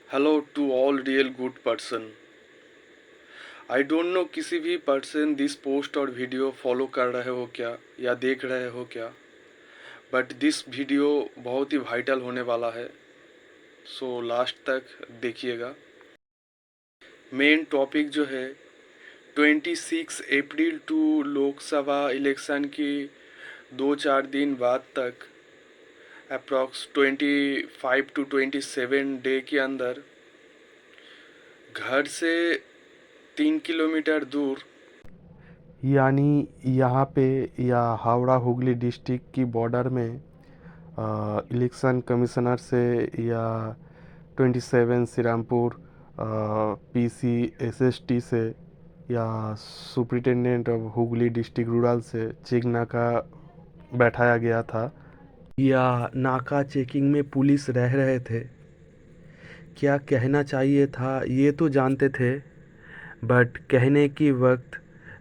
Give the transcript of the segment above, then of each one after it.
Hello to all real good person. I don't know किसी भी person this post और video follow कर रहे हो क्या या देख रहे हो क्या, बट दिस वीडियो बहुत ही वाइटल होने वाला है, सो लास्ट तक देखिएगा। मेन टॉपिक जो है 26 अप्रैल टू लोकसभा इलेक्शन की 2-4 दिन बाद तक अप्रॉक्स 25 टू 27 डे के अंदर घर से 3 किलोमीटर दूर यानी यहाँ पे या हावड़ा हुगली डिस्ट्रिक्ट की बॉर्डर में इलेक्शन कमिश्नर से या 27 श्रीरामपुर पीसी एसएसटी से या superintendent of Hooghly district rural से चेक नाका बैठाया गया था या नाका चेकिंग में पुलिस रह रहे थे। क्या कहना चाहिए था ये तो जानते थे, बट कहने की वक्त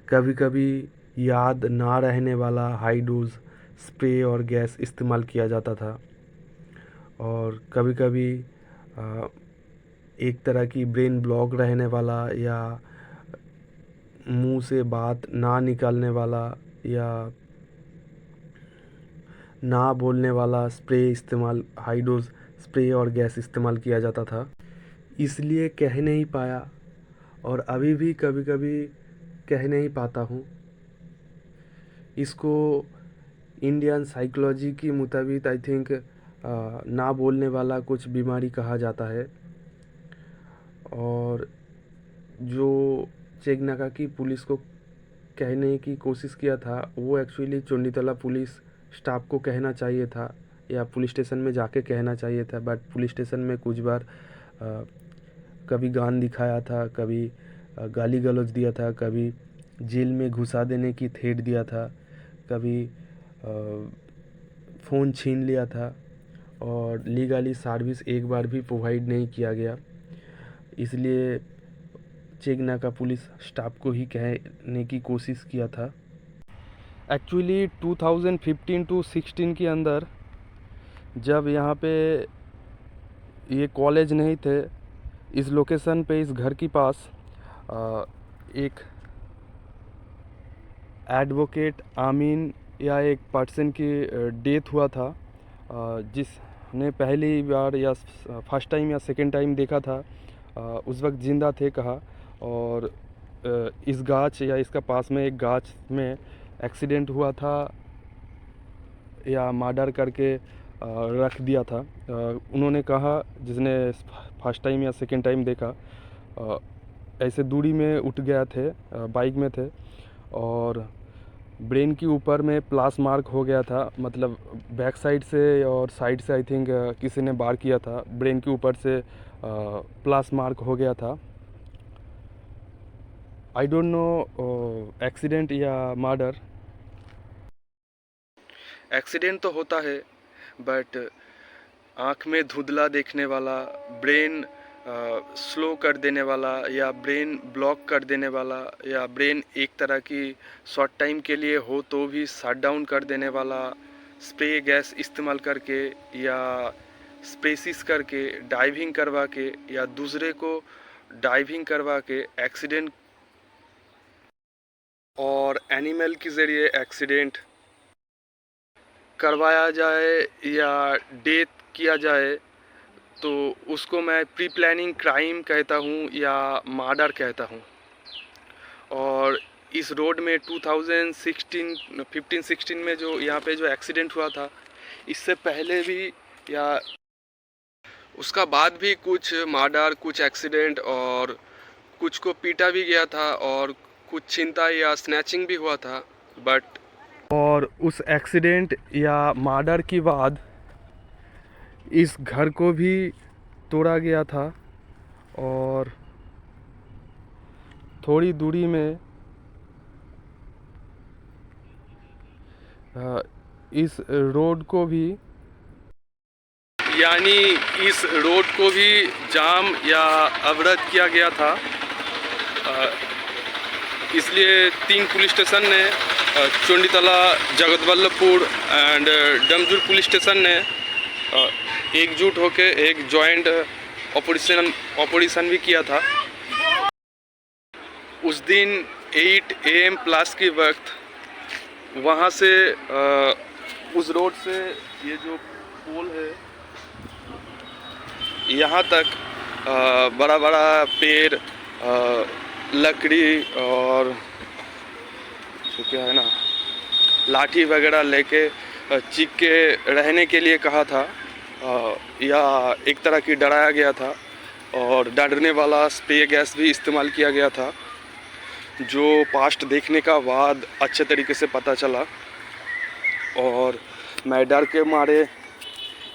कभी कभी याद ना रहने वाला हाई डोज स्प्रे और गैस इस्तेमाल किया जाता था और कभी कभी एक तरह की ब्रेन ब्लॉक रहने वाला या मुंह से बात ना निकालने वाला या ना बोलने वाला स्प्रे इस्तेमाल हाई डोज स्प्रे और गैस इस्तेमाल किया जाता था। इसलिए कह नहीं पाया और अभी भी कभी कभी कह नहीं पाता हूँ। इसको इंडियन साइकोलॉजी के मुताबिक आई थिंक ना बोलने वाला कुछ बीमारी कहा जाता है। और जो चेक नाका की पुलिस को कहने की कोशिश किया था वो एक्चुअली चुंडीतला पुलिस स्टाफ को कहना चाहिए था या पुलिस स्टेशन में जाके कहना चाहिए था, बट पुलिस स्टेशन में कुछ बार कभी गान दिखाया था, कभी गाली गलौज दिया था, कभी जेल में घुसा देने की थ्रेट दिया था, कभी फ़ोन छीन लिया था और लीगली सर्विस एक बार भी प्रोवाइड नहीं किया गया। इसलिए चेक नाका पुलिस स्टाफ को ही कहने की कोशिश किया था। एक्चुअली 2015 टू 16 के अंदर जब यहाँ पे ये कॉलेज नहीं थे, इस लोकेशन पे इस घर के पास एक एडवोकेट आमीन या एक पर्सन की डेथ हुआ था, जिसने पहली बार या फर्स्ट टाइम या सेकेंड टाइम देखा था उस वक्त ज़िंदा थे कहा। और इस गाछ या इसका पास में एक गाछ में एक्सीडेंट हुआ था या मर्डर करके रख दिया था। उन्होंने कहा, जिसने फर्स्ट टाइम या सेकेंड टाइम देखा, ऐसे दूरी में उठ गया थे, बाइक में थे और ब्रेन के ऊपर में प्लास मार्क हो गया था, मतलब बैक साइड से और साइड से आई थिंक किसी ने वार किया था, ब्रेन के ऊपर से प्लास मार्क हो गया था। आई डोंट नो एक्सीडेंट या मर्डर। एक्सीडेंट तो होता है, बट आँख में धुंधला देखने वाला, ब्रेन स्लो कर देने वाला या ब्रेन ब्लॉक कर देने वाला या ब्रेन एक तरह की शॉर्ट टाइम के लिए हो तो भी शट डाउन कर देने वाला, स्प्रे गैस इस्तेमाल करके या स्पेसिस करके डाइविंग करवा के या दूसरे को डाइविंग करवा के एक्सीडेंट और एनिमल के ज़रिए एक्सीडेंट करवाया जाए या डेथ किया जाए तो उसको मैं प्री प्लानिंग क्राइम कहता हूँ या मर्डर कहता हूँ। और इस रोड में 15-16 में जो यहाँ पे जो एक्सीडेंट हुआ था, इससे पहले भी या उसका बाद भी कुछ मर्डर, कुछ एक्सीडेंट और कुछ को पीटा भी गया था और कुछ छीनता या स्नैचिंग भी हुआ था। बट और उस एक्सीडेंट या मर्डर के बाद इस घर को भी तोड़ा गया था और थोड़ी दूरी में इस रोड को भी यानी इस रोड को भी जाम या अवरुद्ध किया गया था। इसलिए 3 पुलिस स्टेशन ने, चुंडीतला, जगतवल्लभपुर एंड डमजुर पुलिस स्टेशन ने एकजुट होकर एक जॉइंट ऑपरेशन भी किया था। उस दिन 8 AM प्लस के वक्त वहाँ से उस रोड से ये जो पोल है यहाँ तक बड़ा बड़ा पेड़, लकड़ी और तो क्या है ना, लाठी वगैरह लेके चिक के रहने के लिए कहा था, या एक तरह की डराया गया था और डरने वाला स्प्रे गैस भी इस्तेमाल किया गया था, जो पास्ट देखने का बाद अच्छे तरीके से पता चला। और मैं डर के मारे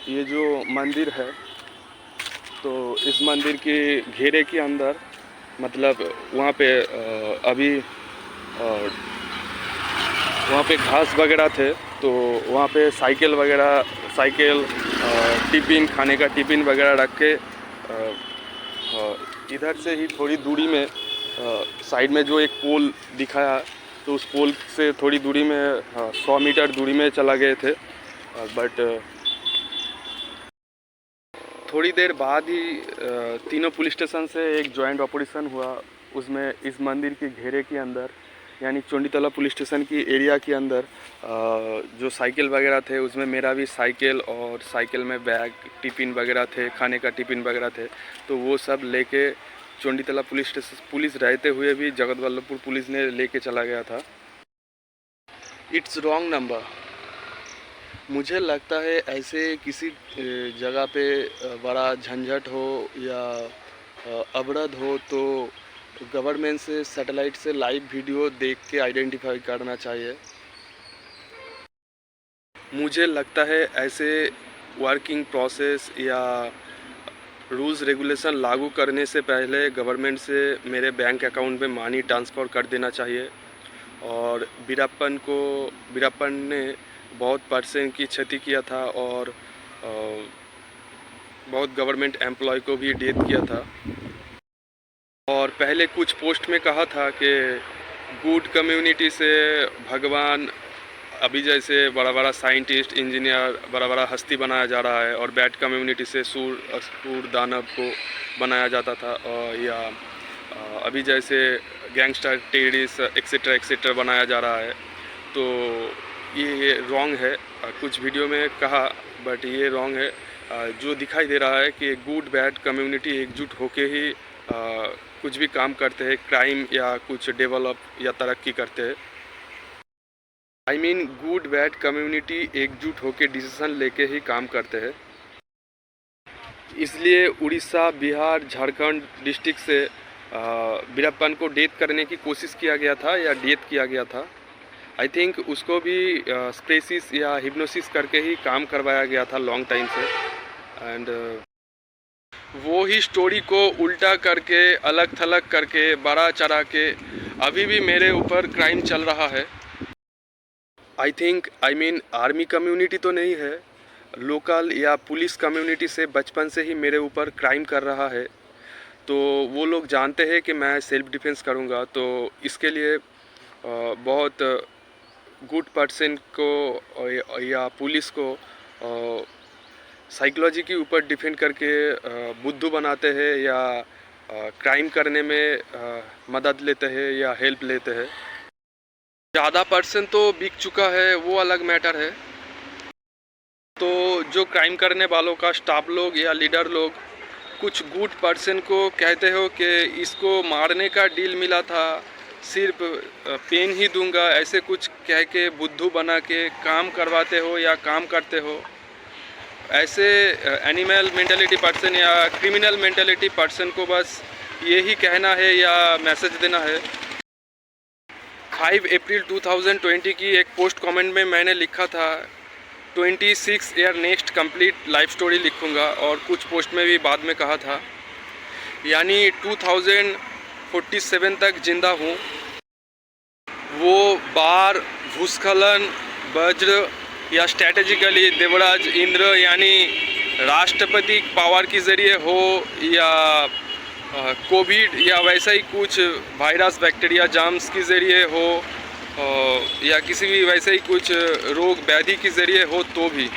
ये जो मंदिर है, तो इस मंदिर के घेरे के अंदर मतलब वहाँ पे अभी वहाँ पे घास वगैरह थे, तो वहाँ पे साइकिल टिफ़िन, खाने का टिफ़िन वगैरह रख के इधर से ही थोड़ी दूरी में साइड में जो एक पोल दिखाया, तो उस पोल से थोड़ी दूरी में 100 मीटर दूरी में चला गए थे। बट थोड़ी देर बाद ही तीनों पुलिस स्टेशन से एक जॉइंट ऑपरेशन हुआ। उसमें इस मंदिर के घेरे के अंदर यानी चोंडीतला पुलिस स्टेशन की एरिया के अंदर जो साइकिल वगैरह थे, उसमें मेरा भी साइकिल और साइकिल में बैग, टिफ़िन वगैरह थे, खाने का टिफ़िन वगैरह थे, तो वो सब लेके चोंडीतला पुलिस रहते हुए भी जगतवल्लभपुर पुलिस ने लेके चला गया था। It's wrong number. मुझे लगता है ऐसे किसी जगह पे बड़ा झंझट हो या अवरोध हो तो गवर्नमेंट से सैटेलाइट से लाइव वीडियो देख के आइडेंटिफाई करना चाहिए। मुझे लगता है ऐसे वर्किंग प्रोसेस या रूल्स रेगुलेशन लागू करने से पहले गवर्नमेंट से मेरे बैंक अकाउंट में मनी ट्रांसफ़र कर देना चाहिए। और वीरप्पन ने बहुत परसेंट की क्षति किया था और बहुत गवर्नमेंट एम्प्लॉय को भी डेथ किया था। और पहले कुछ पोस्ट में कहा था कि गुड कम्युनिटी से भगवान, अभी जैसे बड़ा बड़ा साइंटिस्ट, इंजीनियर, बड़ा बड़ा हस्ती बनाया जा रहा है, और बैड कम्युनिटी से सूर दानव को बनाया जाता था, या अभी जैसे गैंगस्टर, टेररिस्ट एक्सेट्रा बनाया जा रहा है। तो ये रॉन्ग है। कुछ वीडियो में कहा, बट ये रॉन्ग है। जो दिखाई दे रहा है कि गुड बैड कम्युनिटी एकजुट होके ही कुछ भी काम करते हैं, क्राइम या कुछ डेवलप या तरक्की करते हैं। I mean good bad community एकजुट होके डिसीजन लेके ही काम करते हैं। इसलिए उड़ीसा, बिहार, झारखंड डिस्ट्रिक्ट से वीरप्पन को डेथ करने की कोशिश किया गया था या डेथ किया गया था। आई थिंक उसको भी स्पेसिस या हिप्नोसिस करके ही काम करवाया गया था लॉन्ग टाइम से। एंड वो ही स्टोरी को उल्टा करके, अलग थलग करके, बड़ा चढ़ा के अभी भी मेरे ऊपर क्राइम चल रहा है। आई मीन आर्मी कम्युनिटी तो नहीं है, लोकल या पुलिस कम्युनिटी से बचपन से ही मेरे ऊपर क्राइम कर रहा है। तो वो लोग जानते हैं कि मैं सेल्फ डिफेंस करूँगा, तो इसके लिए बहुत गुड पर्सन को या पुलिस को साइकोलॉजी के ऊपर डिफेंड करके बुद्धू बनाते हैं या क्राइम करने में मदद लेते हैं या हेल्प लेते हैं। ज़्यादा पर्सन तो बिक चुका है, वो अलग मैटर है। तो जो क्राइम करने वालों का स्टाफ लोग या लीडर लोग कुछ गुड पर्सन को कहते हो कि इसको मारने का डील मिला था, सिर्फ पेन ही दूंगा, ऐसे कुछ कह के बुद्धू बना के काम करवाते हो या काम करते हो। ऐसे एनिमल मेंटालिटी पर्सन या क्रिमिनल मेंटालिटी पर्सन को बस यही कहना है या मैसेज देना है। 5 अप्रैल 2020 की एक पोस्ट कमेंट में मैंने लिखा था 26 year next complete life story लिखूंगा, और कुछ पोस्ट में भी बाद में कहा था, यानी 2047 तक जिंदा हूँ। वो बार, भूस्खलन, वज्र या स्ट्रैटेजिकली देवराज इंद्र यानी राष्ट्रपति पावर के ज़रिए हो, या कोविड या वैसा ही कुछ वायरस, बैक्टीरिया, जर्म्स के ज़रिए हो, या किसी भी वैसे ही कुछ रोग व्याधि के ज़रिए हो, तो भी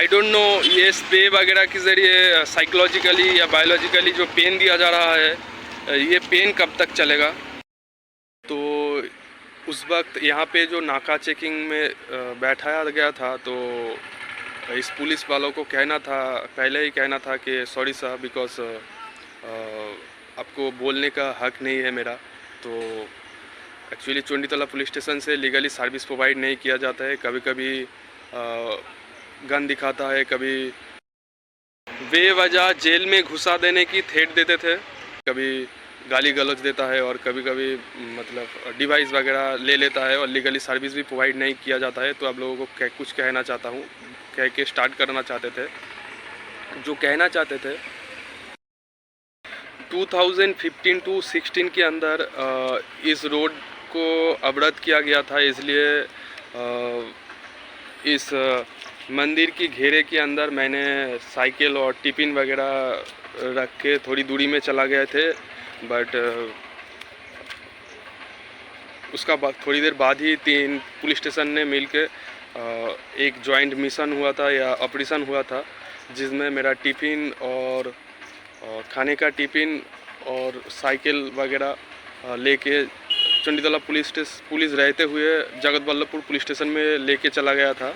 आई डोंट नो ये स्प्रे वगैरह के ज़रिए साइकोलॉजिकली या बायोलॉजिकली जो पेन दिया जा रहा है, ये पेन कब तक चलेगा। तो उस वक्त यहाँ पे जो नाका चेकिंग में बैठाया गया था, तो इस पुलिस वालों को कहना था, पहले ही कहना था कि सॉरी सर, बिकॉज आपको बोलने का हक नहीं है मेरा। तो एक्चुअली चोंडीतला पुलिस स्टेशन से लीगली सर्विस प्रोवाइड नहीं किया जाता है। कभी कभी गन दिखाता है, कभी बेवजह जेल में घुसा देने की थ्रेट देते थे, कभी गाली गलौज देता है, और कभी कभी मतलब डिवाइस वगैरह ले लेता है, और लीगली सर्विस भी प्रोवाइड नहीं किया जाता है। तो आप लोगों को कुछ कहना चाहता हूँ, कह के स्टार्ट करना चाहते थे। जो कहना चाहते थे, 2015 टू 16 के अंदर इस रोड को अवरुद्ध किया गया था, इसलिए इस मंदिर की घेरे के अंदर मैंने साइकिल और टिफ़िन वगैरह रख के थोड़ी दूरी में चला गए थे। बट उसका थोड़ी देर बाद ही 3 पुलिस स्टेशन ने मिलके एक जॉइंट मिशन हुआ था या ऑपरेशन हुआ था, जिसमें मेरा टिफ़िन और खाने का टिफ़िन और साइकिल वगैरह लेके चोंडीतला पुलिस रहते हुए जगत वल्लभपुर पुलिस स्टेशन में लेके चला गया था।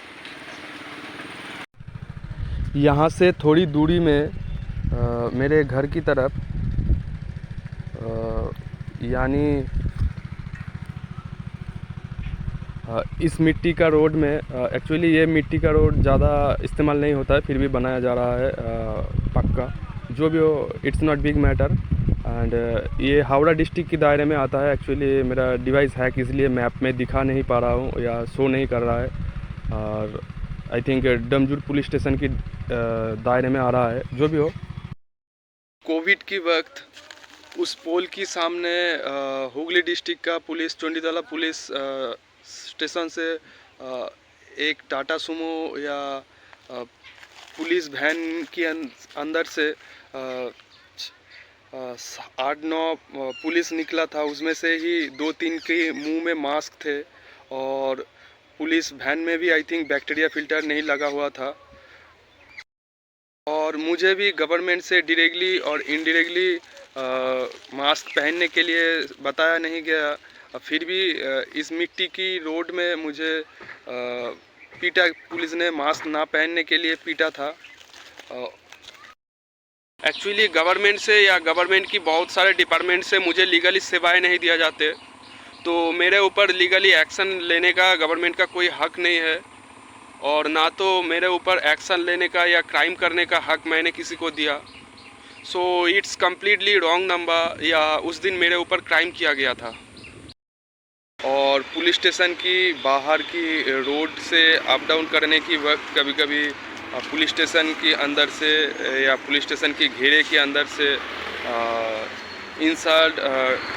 यहाँ से थोड़ी दूरी में मेरे घर की तरफ यानी इस मिट्टी का रोड में, एक्चुअली ये मिट्टी का रोड ज़्यादा इस्तेमाल नहीं होता है, फिर भी बनाया जा रहा है पक्का। जो भी हो, it's not big matter. And ये हावड़ा डिस्ट्रिक्ट के दायरे में आता है। एक्चुअली मेरा डिवाइस हैक, इसलिए मैप में दिखा नहीं पा रहा हूँ या शो नहीं कर रहा है, और आई थिंक डमजूर पुलिस स्टेशन की दायरे में आ रहा है। जो भी हो, कोविड की वक्त उस पोल के सामने हुगली डिस्ट्रिक्ट का पुलिस, चोंडीतला पुलिस स्टेशन से एक टाटा सुमो या पुलिस वैन के अंदर से 8-9 पुलिस निकला था। उसमें से ही 2-3 के मुंह में मास्क थे, और पुलिस वैन में भी आई थिंक बैक्टीरिया फिल्टर नहीं लगा हुआ था। और मुझे भी गवर्नमेंट से डायरेक्टली और इनडायरेक्टली मास्क पहनने के लिए बताया नहीं गया, फिर भी इस मिट्टी की रोड में मुझे पीटा, पुलिस ने मास्क ना पहनने के लिए पीटा था। एक्चुअली गवर्नमेंट से या गवर्नमेंट की बहुत सारे डिपार्टमेंट से मुझे लीगली सेवाएं नहीं दिया जाते, तो मेरे ऊपर लीगली एक्शन लेने का गवर्नमेंट का कोई हक नहीं है, और ना तो मेरे ऊपर एक्शन लेने का या क्राइम करने का हक मैंने किसी को दिया। So it's completely wrong number, या उस दिन मेरे ऊपर क्राइम किया गया था। और पुलिस स्टेशन की बाहर की रोड से अप डाउन करने की वक्त कभी कभी पुलिस स्टेशन के अंदर से या पुलिस स्टेशन के घेरे के अंदर से इंसल्ट,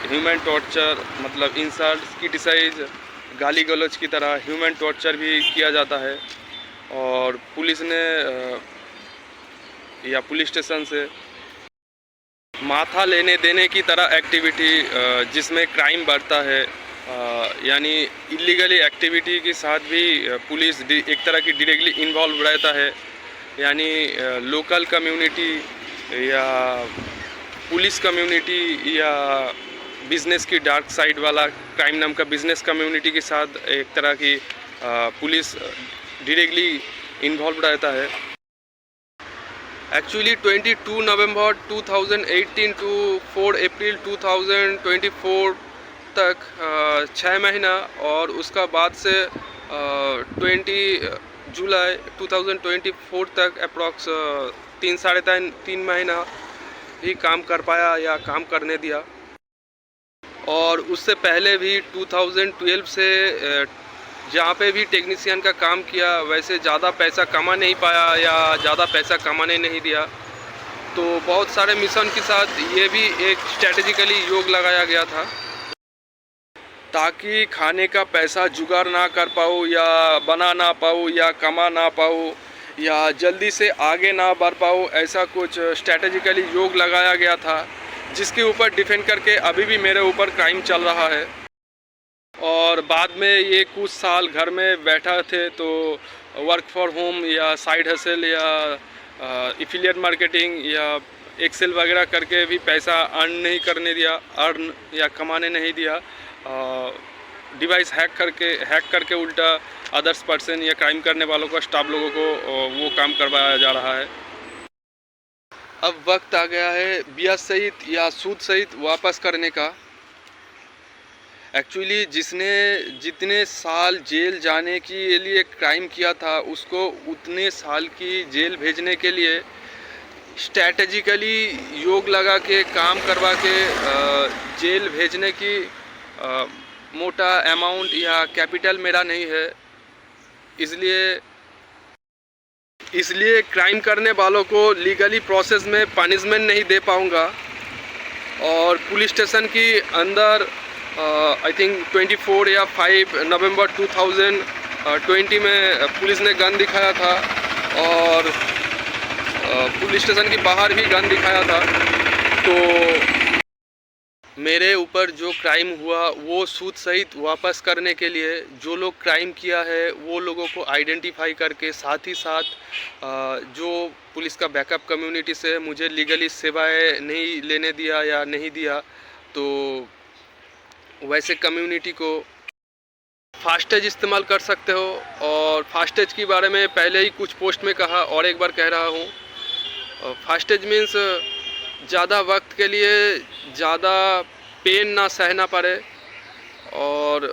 ह्यूमन टॉर्चर, मतलब इंसल्ट, क्रिटिसाइज, गाली गलौज की तरह ह्यूमन टॉर्चर भी किया जाता है। और पुलिस ने या पुलिस स्टेशन से माथा लेने देने की तरह एक्टिविटी, जिसमें क्राइम बढ़ता है, यानी इलीगली एक्टिविटी के साथ भी पुलिस एक तरह की डायरेक्टली इन्वॉल्व रहता है। यानी लोकल कम्युनिटी या पुलिस कम्युनिटी या बिज़नेस की डार्क साइड वाला क्राइम नाम का बिज़नेस कम्युनिटी के साथ एक तरह की पुलिस डायरेक्टली इन्वॉल्व रहता है। एक्चुअली 22 नवंबर 2018 टू 4 अप्रैल 2024 तक 6 महीना, और उसका बाद से 20 जुलाई 2024 तक अप्रॉक्स 3-3.5 महीना ही काम कर पाया या काम करने दिया। और उससे पहले भी 2012 से जहाँ पे भी टेक्नीशियन का काम किया, वैसे ज़्यादा पैसा कमा नहीं पाया या ज़्यादा पैसा कमाने नहीं दिया। तो बहुत सारे मिशन के साथ ये भी एक स्ट्रेटेजिकली योग लगाया गया था, ताकि खाने का पैसा जुगाड़ ना कर पाऊँ या बना ना पाऊँ या कमा ना पाऊँ या जल्दी से आगे ना बढ़ पाऊँ, ऐसा कुछ स्ट्रेटेजिकली योग लगाया गया था, जिसके ऊपर डिफेंड करके अभी भी मेरे ऊपर क्राइम चल रहा है। और बाद में ये कुछ साल घर में बैठा थे तो वर्क फॉर होम या साइड हसल या एफिलिएट मार्केटिंग या एक्सेल वगैरह करके भी पैसा अर्न या कमाने नहीं दिया। डिवाइस हैक करके उल्टा अदर्स पर्सन या क्राइम करने वालों को, स्टाफ लोगों को वो काम करवाया जा रहा है। अब वक्त आ गया है ब्याज सहित या सूद सहित वापस करने का। एक्चुअली जिसने जितने साल जेल जाने के लिए क्राइम किया था उसको उतने साल की जेल भेजने के लिए स्ट्रैटेजिकली योग लगा के काम करवा के जेल भेजने की मोटा अमाउंट या कैपिटल मेरा नहीं है। इसलिए क्राइम करने वालों को लीगली प्रोसेस में पनिशमेंट नहीं दे पाऊँगा। और पुलिस स्टेशन की अंदर आई थिंक 24 या 5 नवंबर 2020 में पुलिस ने गन दिखाया था और पुलिस स्टेशन के बाहर भी गन दिखाया था। तो मेरे ऊपर जो क्राइम हुआ वो सूद सहित वापस करने के लिए जो लोग क्राइम किया है वो लोगों को आइडेंटिफाई करके, साथ ही साथ जो पुलिस का बैकअप कम्युनिटी से मुझे लीगली सेवाएं नहीं लेने दिया या नहीं दिया, तो वैसे कम्युनिटी को फास्टेज इस्तेमाल कर सकते हो। और फास्टेज के बारे में पहले ही कुछ पोस्ट में कहा और एक बार कह रहा हूँ। फास्टेज मीन्स ज़्यादा वक्त के लिए ज़्यादा पेन ना सहना पड़े और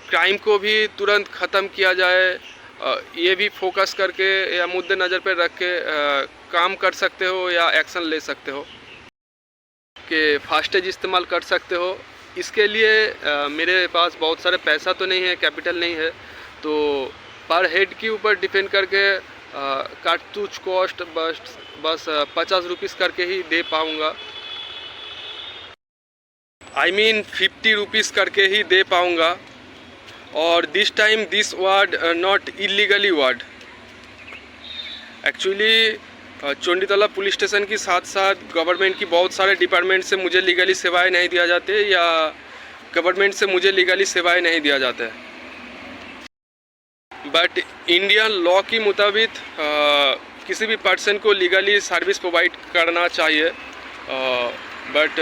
क्राइम को भी तुरंत ख़त्म किया जाए, ये भी फोकस करके या मुद्दे नज़र पर रख के काम कर सकते हो या एक्शन ले सकते हो कि फास्टेज इस्तेमाल कर सकते हो। इसके लिए मेरे पास बहुत सारे पैसा तो नहीं है, कैपिटल नहीं है, तो पर हेड के ऊपर डिपेंड करके कारतूस कॉस्ट बस 50 रुपीज़ करके ही दे पाऊँगा। आई मीन 50 रुपीज़ करके ही दे पाऊँगा। और this time this word not illegally word. Actually Chanditala police station के साथ साथ गवर्नमेंट की बहुत सारे डिपार्टमेंट से मुझे लीगली सेवाएं नहीं दिया जाते या गवर्नमेंट से मुझे लीगली सेवाएं नहीं दिया जाते। बट इंडियन लॉ के मुताबिक किसी भी पर्सन को लीगली सर्विस प्रोवाइड करना चाहिए। बट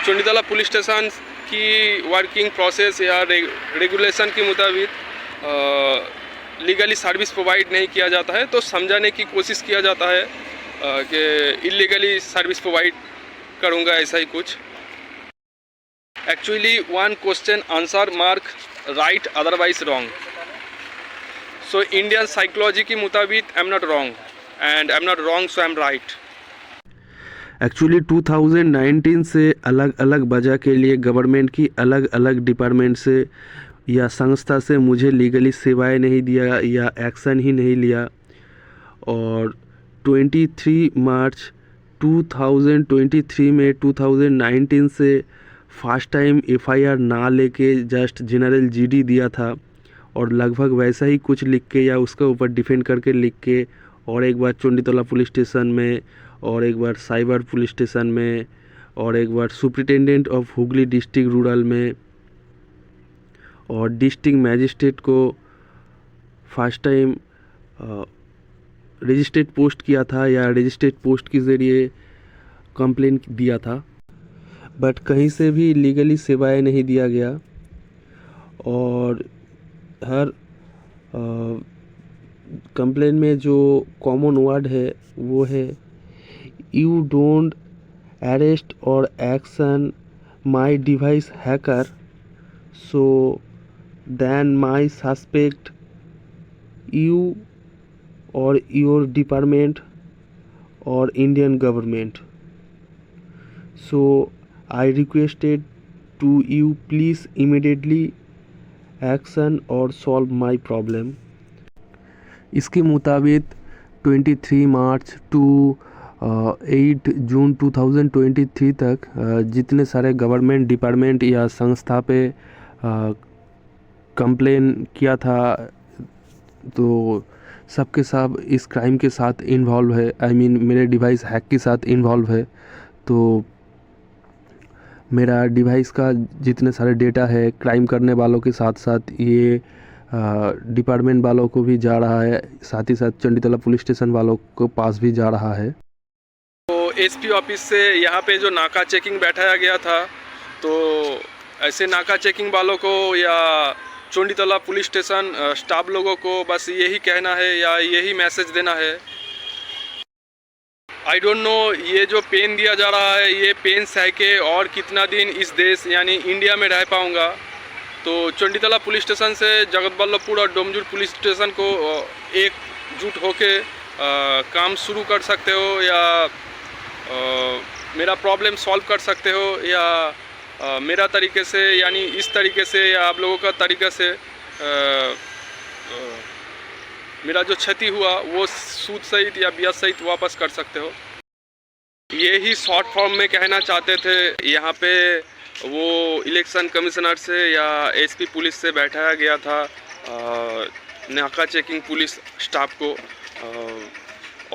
चोंडीतला पुलिस स्टेशन की वर्किंग प्रोसेस या रेगुलेशन के मुताबिक लीगली सर्विस प्रोवाइड नहीं किया जाता है, तो समझाने की कोशिश किया जाता है कि इलीगली सर्विस प्रोवाइड करूँगा, ऐसा ही कुछ। Actually one question answer mark right otherwise wrong. So Indian psychology के मुताबिक I am not wrong and I am not wrong, so I am right. Actually 2019 से अलग अलग वजह के लिए गवर्नमेंट की अलग अलग डिपार्टमेंट से या संस्था से मुझे लीगली सेवाएं नहीं दिया या एक्शन ही नहीं लिया। और 23 मार्च 2023 में 2019 से फर्स्ट टाइम एफआईआर ना लेके जस्ट जनरल जीडी दिया था और लगभग वैसा ही कुछ लिख के या उसके ऊपर डिफेंड करके लिख के और एक बार चोंडीतला पुलिस स्टेशन में और एक बार साइबर पुलिस स्टेशन में और एक बार superintendent of Hooghly district rural में और डिस्ट्रिक्ट मैजिस्ट्रेट को फर्स्ट टाइम रजिस्ट्रेट पोस्ट किया था या रजिस्ट्रेट पोस्ट के ज़रिए कंप्लेन दिया था। बट कहीं से भी लीगली सेवाएं नहीं दिया गया। और हर कंप्लेन में जो कॉमन वर्ड है वो है यू डोंट अरेस्ट और action my device hacker so then my suspect you or your department or Indian government. So I requested to you please immediately action or solve my problem. इसके मुताबिक 23 March two 8 जून 2023 तक जितने सारे government department या संस्था पे complain किया था तो सबके सब इस क्राइम के साथ इन्वॉल्व है। आई मीन मेरे डिवाइस हैक के साथ इन्वॉल्व है। तो मेरा डिवाइस का जितने सारे डेटा है क्राइम करने वालों के साथ साथ ये डिपार्टमेंट वालों को भी जा रहा है, साथ ही साथ चंडीतला पुलिस स्टेशन वालों को पास भी जा रहा है। तो एसपी ऑफिस से यहाँ पे जो नाका चेकिंग बैठाया गया था, तो ऐसे नाका चेकिंग वालों को या चंडीतला पुलिस स्टेशन स्टाफ लोगों को बस यही कहना है या यही मैसेज देना है। आई डोंट नो ये जो पेन दिया जा रहा है, ये पेन सह के और कितना दिन इस देश यानी इंडिया में रह पाऊँगा। तो चंडीतला पुलिस स्टेशन से जगतवल्लभपुर और डोमजूर पुलिस स्टेशन को एकजुट होके काम शुरू कर सकते हो या मेरा प्रॉब्लम सॉल्व कर सकते हो, या मेरा तरीके से यानी इस तरीके से या आप लोगों का तरीका से मेरा जो क्षति हुआ वो सूद सहित या ब्याज सहित वापस कर सकते हो। यही शॉर्ट फॉर्म में कहना चाहते थे। यहाँ पे वो इलेक्शन कमिश्नर से या एसपी पुलिस से बैठाया गया था नाका चेकिंग पुलिस स्टाफ को,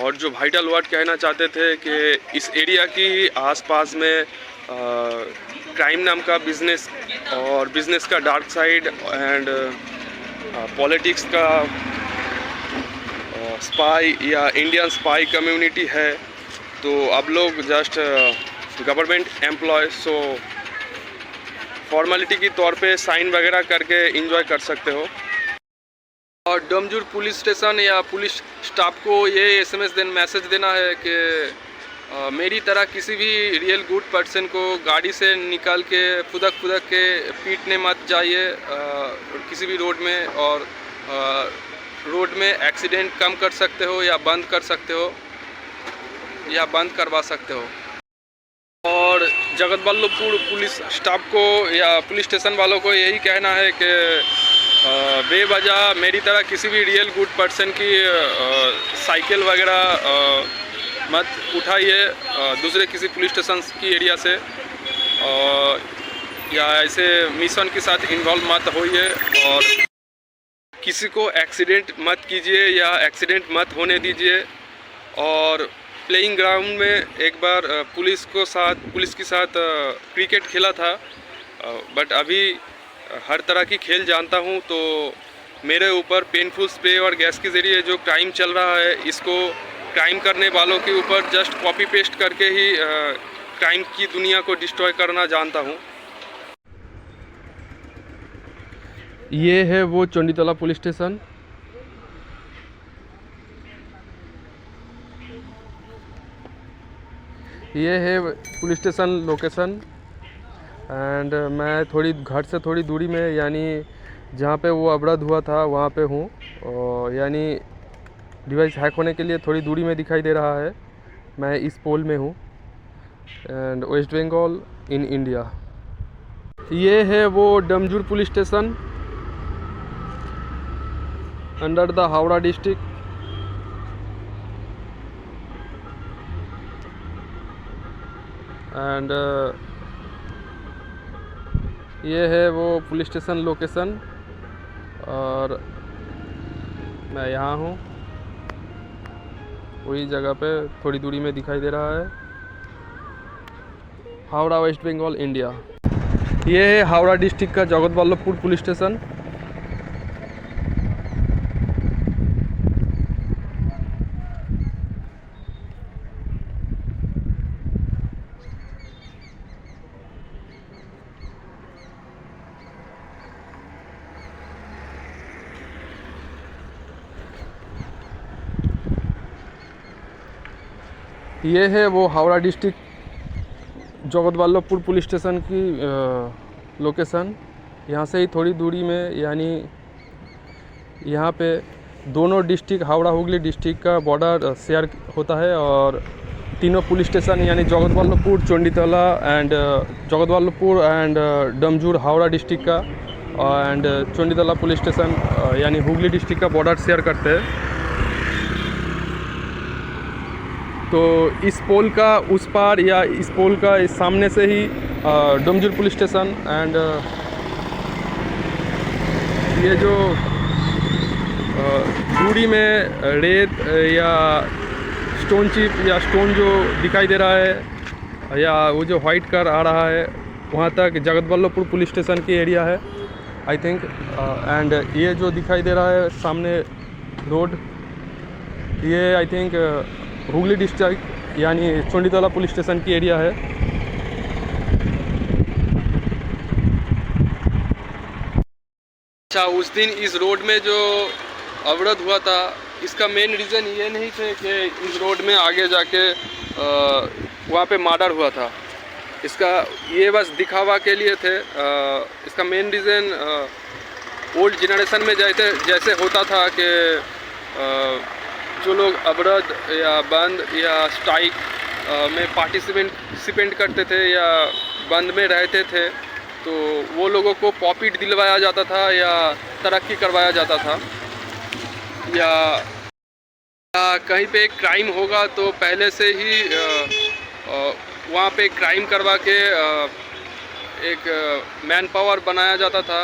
और जो वाइटल वर्ड कहना चाहते थे कि इस एरिया की आसपास में क्राइम नाम का बिजनेस और बिजनेस का डार्क साइड एंड पॉलिटिक्स का स्पाई या इंडियन स्पाई कम्युनिटी है। तो अब लोग जस्ट गवर्नमेंट एम्प्लॉय, सो फॉर्मेलिटी की तौर पे साइन वगैरह करके एंजॉय कर सकते हो। और डोमजूर पुलिस स्टेशन या पुलिस स्टाफ को ये एसएमएस मैसेज देना है कि मेरी तरह किसी भी रियल गुड पर्सन को गाड़ी से निकाल के फुदक के पीटने मत जाइए किसी भी रोड में, और रोड में एक्सीडेंट कम कर सकते हो या बंद कर सकते हो या बंद करवा सकते हो। और जगतवल्लभपुर पुलिस स्टाफ को या पुलिस स्टेशन वालों को यही कहना है कि बेवजह मेरी तरह किसी भी रियल गुड पर्सन की साइकिल वगैरह मत उठाइए दूसरे किसी पुलिस स्टेशन की एरिया से, या ऐसे मिशन के साथ इन्वॉल्व मत होइए और किसी को एक्सीडेंट मत कीजिए या एक्सीडेंट मत होने दीजिए। और प्लेइंग ग्राउंड में एक बार पुलिस के साथ क्रिकेट खेला था, बट अभी हर तरह की खेल जानता हूं, तो मेरे ऊपर पेनफुल स्प्रे और गैस के ज़रिए जो क्राइम चल रहा है, इसको क्राइम करने वालों के ऊपर जस्ट कॉपी पेस्ट करके ही क्राइम की दुनिया को डिस्ट्रॉय करना जानता हूं। ये है वो चंडीतला पुलिस स्टेशन। ये है पुलिस स्टेशन लोकेशन, एंड मैं थोड़ी घर से थोड़ी दूरी में यानी जहाँ पे वो अपराध हुआ था वहाँ पे हूँ, और यानी डिवाइस हैक होने के लिए थोड़ी दूरी में दिखाई दे रहा है। मैं इस पोल में हूँ and West Bengal in India. ये है वो Domjur police station under the Howrah district. And ये है वो पुलिस स्टेशन लोकेशन, और मैं यहाँ हूँ वही जगह पे थोड़ी दूरी में दिखाई दे रहा है, हावड़ा वेस्ट बंगाल इंडिया। ये है हावड़ा डिस्ट्रिक्ट का जगतवल्लभपुर पुलिस स्टेशन। ये है वो हावड़ा डिस्ट्रिक्ट जगतवल्लभपुर पुलिस स्टेशन की लोकेशन। यहाँ से ही थोड़ी दूरी में, यानी यहाँ पे दोनों डिस्ट्रिक्ट हावड़ा हुगली डिस्ट्रिक्ट का बॉर्डर शेयर होता है, और तीनों पुलिस स्टेशन यानी Jagatballavpur, Chanditala and Jagatballavpur and Domjur Howrah district का, एंड चंडीतला पुलिस स्टेशन यानी हुगली डिस्ट्रिक्ट का बॉर्डर शेयर करते हैं। तो इस पोल का उस पार या इस पोल का इस सामने से ही डोमजूर पुलिस स्टेशन, एंड ये जो दूरी में रेत या स्टोन चिप या स्टोन जो दिखाई दे रहा है, या वो जो वाइट कार आ रहा है, वहाँ तक जगतवल्लभपुर पुलिस स्टेशन की एरिया है आई थिंक। एंड ये जो दिखाई दे रहा है सामने रोड, ये आई थिंक हुगली डिस्ट्रिक्ट यानी चोंडीतला पुलिस स्टेशन की एरिया है। अच्छा, उस दिन इस रोड में जो अवरोध हुआ था, इसका मेन रीज़न ये नहीं थे कि इस रोड में आगे जाके वहाँ पे मर्डर हुआ था, इसका ये बस दिखावा के लिए थे। इसका मेन रीज़न ओल्ड जनरेशन में जैसे होता था कि जो लोग अवरोध या बंद या स्ट्राइक में पार्टिसिपेंट करते थे या बंद में रहते थे, तो वो लोगों को प्रॉफिट दिलवाया जाता था या तरक्की करवाया जाता था, या कहीं पे क्राइम होगा तो पहले से ही वहाँ पे क्राइम करवा के एक मैन पावर बनाया जाता था,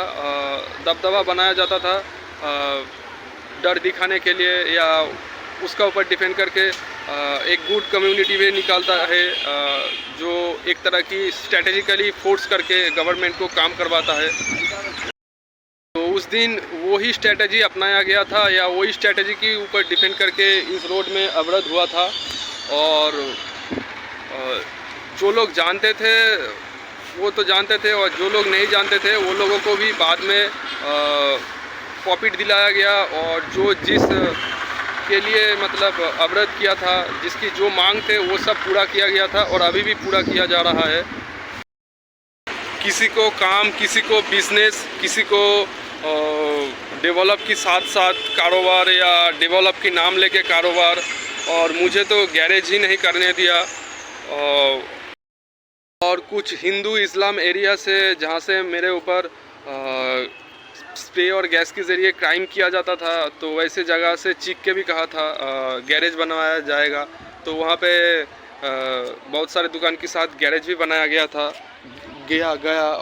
दबदबा बनाया जाता था डर दिखाने के लिए, या उसका ऊपर डिफेंड करके एक गुड कम्युनिटी में निकालता है जो एक तरह की स्ट्रेटेजिकली फोर्स करके गवर्नमेंट को काम करवाता है। तो उस दिन वही स्ट्रेटजी अपनाया गया था या वही स्ट्रेटजी के ऊपर डिफेंड करके इस रोड में अवरोध हुआ था। और जो लोग जानते थे वो तो जानते थे, और जो लोग नहीं जानते थे वो लोगों को भी बाद में प्रॉफिट दिलाया गया, और जो जिस के लिए मतलब अवरोध किया था, जिसकी जो मांग थे वो सब पूरा किया गया था और अभी भी पूरा किया जा रहा है। किसी को काम, किसी को बिजनेस, किसी को डेवलप की साथ साथ कारोबार या डेवलप की नाम लेके कारोबार, और मुझे तो गैरेज ही नहीं करने दिया। और कुछ हिंदू इस्लाम एरिया से जहाँ से मेरे ऊपर स्प्रे और गैस के ज़रिए क्राइम किया जाता था, तो वैसे जगह से चीख के भी कहा था गैरेज बनवाया जाएगा, तो वहाँ पे बहुत सारे दुकान के साथ गैरेज भी बनाया गया।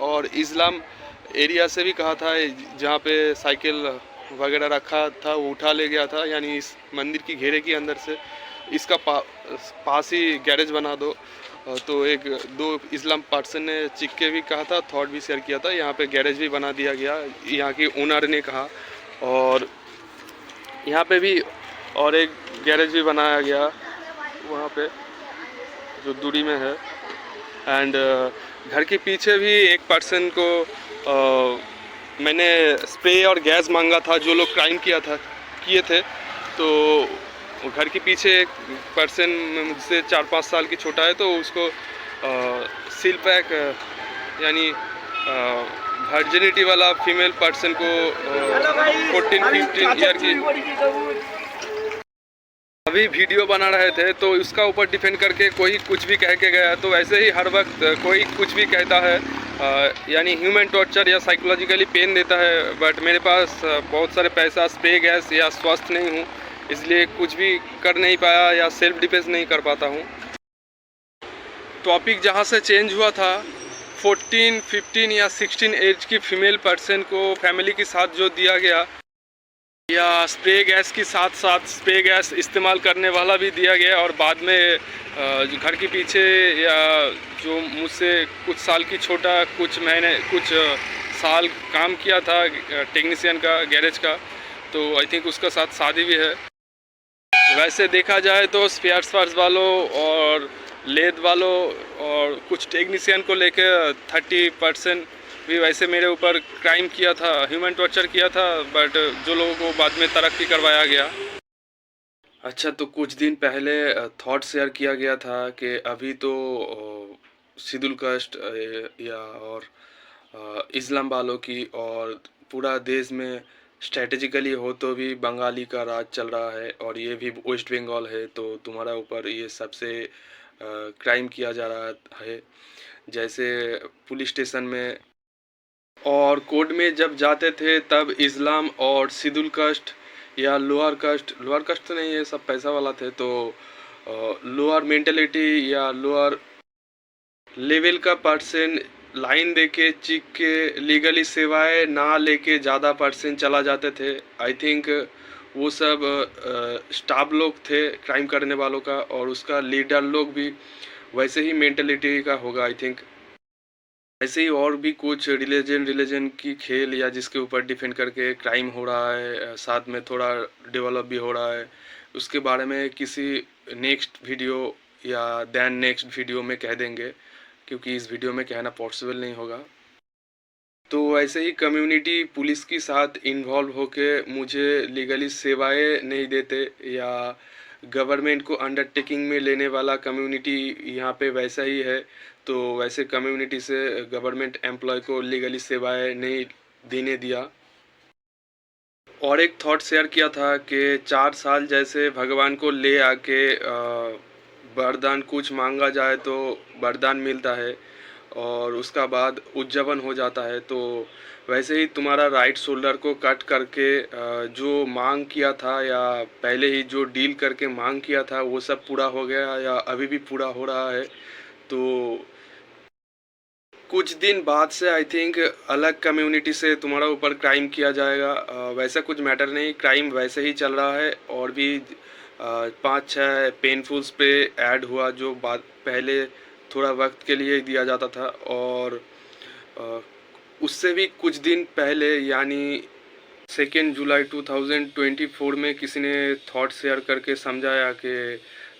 और इस्लाम एरिया से भी कहा था जहाँ पे साइकिल वगैरह रखा था वो उठा ले गया था, यानी इस मंदिर की घेरे के अंदर से इसका पास ही गैरेज बना दो। तो एक दो इस्लाम पर्सन ने चिक के भी कहा था, थॉट भी शेयर किया था, यहाँ पे गैरेज भी बना दिया गया, यहाँ की ओनर ने कहा। और यहाँ पे भी और एक गैरेज भी बनाया गया वहाँ पे जो दूरी में है। एंड घर के पीछे भी एक पर्सन को मैंने स्प्रे और गैस मांगा था, जो लोग क्राइम किए थे, तो घर के पीछे एक पर्सन मुझसे 4-5 साल की छोटा है, तो उसको सील पैक यानी वर्जिनिटी वाला फीमेल पर्सन को 14-15 ईयर की अभी वीडियो बना रहे थे, तो उसका ऊपर डिफेंड करके कोई कुछ भी कह के गया। तो ऐसे ही हर वक्त कोई कुछ भी कहता है, यानी ह्यूमन टॉर्चर या साइकोलॉजिकली पेन देता है। बट मेरे पास बहुत सारे पैसा, स्प्रे गैस या स्वस्थ नहीं हूँ, इसलिए कुछ भी कर नहीं पाया या सेल्फ डिफेंस नहीं कर पाता हूँ। टॉपिक जहाँ से चेंज हुआ था, 14, 15 या 16 एज की फीमेल पर्सन को फैमिली के साथ जो दिया गया, या स्प्रे गैस के साथ साथ स्प्रे गैस इस्तेमाल करने वाला भी दिया गया, और बाद में जो घर के पीछे या जो मुझसे कुछ साल की छोटा, कुछ महीने कुछ साल काम किया था टेक्नीशियन का, गैरेज का, तो आई थिंक उसका साथ शादी भी है। वैसे देखा जाए तो स्पेयर वालों और लेद वालों और कुछ टेक्नीशियन को लेके 30% भी वैसे मेरे ऊपर क्राइम किया था, ह्यूमन टॉर्चर किया था, बट जो लोगों को बाद में तरक्की करवाया गया। अच्छा, तो कुछ दिन पहले थॉट शेयर किया गया था कि अभी तो शेड्यूल कास्ट या और इस्लाम वालों की और पूरा देश में स्ट्रेटेजिकली हो तो भी बंगाली का राज चल रहा है, और ये भी वेस्ट बंगाल है, तो तुम्हारा ऊपर ये सबसे क्राइम किया जा रहा है। जैसे पुलिस स्टेशन में और कोर्ट में जब जाते थे तब इस्लाम और शेड्यूल कास्ट या लोअर कास्ट तो नहीं, ये सब पैसा वाला थे, तो लोअर मेंटेलिटी या लोअर लेवल का पर्सन लाइन देके चीख के लीगली सेवाएं ना लेके ज़्यादा पर्सन चला जाते थे। आई थिंक वो सब स्टाफ लोग थे क्राइम करने वालों का, और उसका लीडर लोग भी वैसे ही मेंटेलिटी का होगा आई थिंक। ऐसे ही और भी कुछ रिलीजन की खेल या जिसके ऊपर डिफेंड करके क्राइम हो रहा है, साथ में थोड़ा डेवलप भी हो रहा है, उसके बारे में किसी नेक्स्ट वीडियो या देन नेक्स्ट वीडियो में कह देंगे, क्योंकि इस वीडियो में कहना पॉसिबल नहीं होगा। तो ऐसे ही कम्युनिटी पुलिस के साथ इन्वॉल्व होके मुझे लीगली सेवाएं नहीं देते, या गवर्नमेंट को अंडरटेकिंग में लेने वाला कम्युनिटी यहाँ पे वैसा ही है, तो वैसे कम्युनिटी से गवर्नमेंट एम्प्लॉय को लीगली सेवाएं नहीं देने दिया। और एक थॉट शेयर किया था कि 4 साल जैसे भगवान को ले आके वरदान कुछ मांगा जाए तो वरदान मिलता है, और उसका बाद उज्जवन हो जाता है। तो वैसे ही तुम्हारा राइट शोल्डर को कट करके जो मांग किया था या पहले ही जो डील करके मांग किया था वो सब पूरा हो गया या अभी भी पूरा हो रहा है। तो कुछ दिन बाद से आई थिंक अलग कम्युनिटी से तुम्हारा ऊपर क्राइम किया जाएगा। वैसा कुछ मैटर नहीं, क्राइम वैसे ही चल रहा है, और भी 5-6 पेनफुल्स पे ऐड हुआ जो बात पहले थोड़ा वक्त के लिए दिया जाता था। और अ, उससे भी कुछ दिन पहले यानी 2 जुलाई 2024 में किसी ने थॉट शेयर करके समझाया कि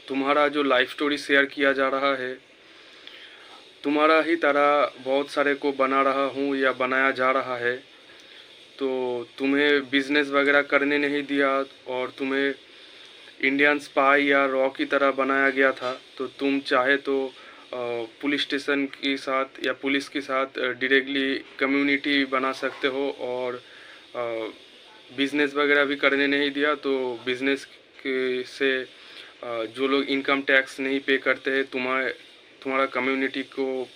तुम्हारा जो लाइफ स्टोरी शेयर किया जा रहा है, तुम्हारा ही तरह बहुत सारे को बना रहा हूँ या बनाया जा रहा है, तो तुम्हें बिजनेस वगैरह करने नहीं दिया और तुम्हें इंडियन स्पाई या रॉ की तरह बनाया गया था। तो तुम चाहे तो पुलिस स्टेशन के साथ या पुलिस के साथ डायरेक्टली कम्युनिटी बना सकते हो, और बिजनेस वगैरह भी करने नहीं दिया। तो बिजनेस के से जो लोग इनकम टैक्स नहीं पे करते हैं, तुम्हारा कम्युनिटी को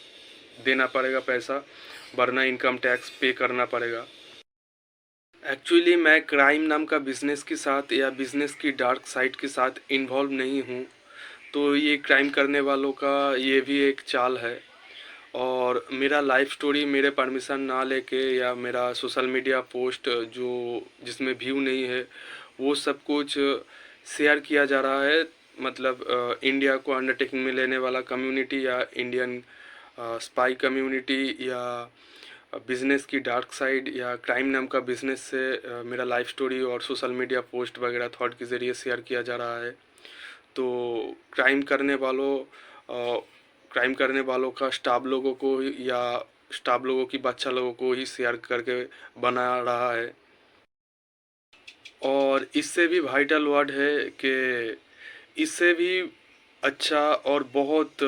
देना पड़ेगा पैसा, वरना इनकम टैक्स पे करना पड़ेगा। एक्चुअली मैं क्राइम नाम का बिज़नेस के साथ या बिज़नेस की डार्क साइड के साथ इन्वॉल्व नहीं हूँ, तो ये क्राइम करने वालों का ये भी एक चाल है। और मेरा लाइफ स्टोरी मेरे परमिशन ना लेके या मेरा सोशल मीडिया पोस्ट जो जिसमें व्यू नहीं है वो सब कुछ शेयर किया जा रहा है। मतलब इंडिया को अंडरटेकिंग में लेने वाला कम्युनिटी या इंडियन स्पाई कम्युनिटी या बिज़नेस की डार्क साइड या क्राइम नाम का बिज़नेस से मेरा लाइफ स्टोरी और सोशल मीडिया पोस्ट वगैरह थॉट के ज़रिए शेयर किया जा रहा है। तो क्राइम करने वालों क्राइम करने वालों का स्टाफ लोगों को या स्टाफ लोगों की बच्चा लोगों को ही शेयर करके बना रहा है। और इससे भी वाइटल वर्ड है कि इससे भी अच्छा और बहुत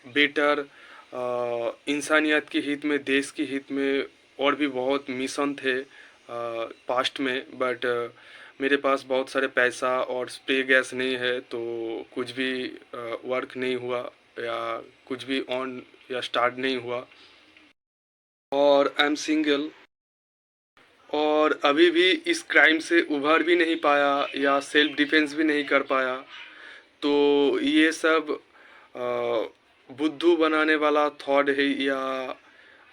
बेटर इंसानियत के हित में, देश के हित में और भी बहुत मिशन थे पास्ट में, बट मेरे पास बहुत सारे पैसा और स्प्रे गैस नहीं है, तो कुछ भी वर्क नहीं हुआ या कुछ भी ऑन या स्टार्ट नहीं हुआ। और आई एम सिंगल, और अभी भी इस क्राइम से उभर भी नहीं पाया या सेल्फ डिफेंस भी नहीं कर पाया। तो ये सब बुद्धू बनाने वाला थॉट है या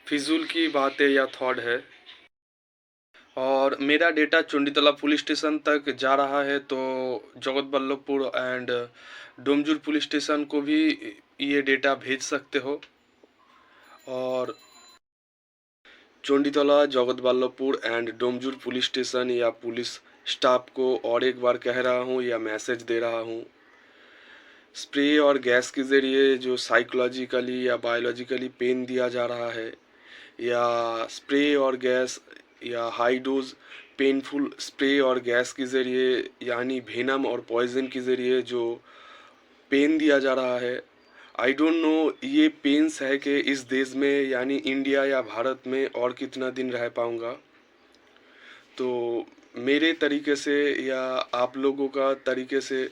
फिजूल की बातें या थॉट है। और मेरा डेटा चुंडीतला पुलिस स्टेशन तक जा रहा है, तो जगत Vallabhpur and Domjur police station को भी ये डेटा भेज सकते हो। और चंडीतला, जगत Vallabhpur and Domjur police station या पुलिस स्टाफ को और एक बार कह रहा हूँ या मैसेज दे रहा हूँ, स्प्रे और गैस के ज़रिए जो साइकोलॉजिकली या बायोलॉजिकली पेन दिया जा रहा है, या स्प्रे और गैस या हाई डोज पेनफुल स्प्रे और गैस के ज़रिए यानी वेनम और पॉइजन के ज़रिए जो पेन दिया जा रहा है, आई डोंट नो ये पेन्स है कि इस देश में यानी इंडिया या भारत में और कितना दिन रह पाऊँगा। तो मेरे तरीके से या आप लोगों का तरीके से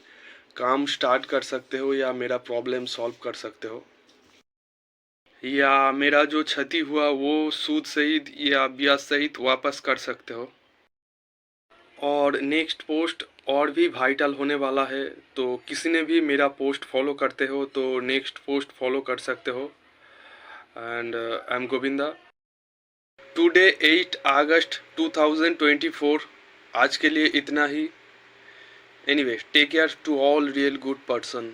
काम स्टार्ट कर सकते हो या मेरा प्रॉब्लम सॉल्व कर सकते हो, या मेरा जो क्षति हुआ वो सूद सहित या ब्याज सहित वापस कर सकते हो। और नेक्स्ट पोस्ट और भी वाइटल होने वाला है, तो किसी ने भी मेरा पोस्ट फॉलो करते हो तो नेक्स्ट पोस्ट फॉलो कर सकते हो। And I am Govinda. Today 8 August 2024। आज के लिए इतना ही। Anyway, take care to all real good person.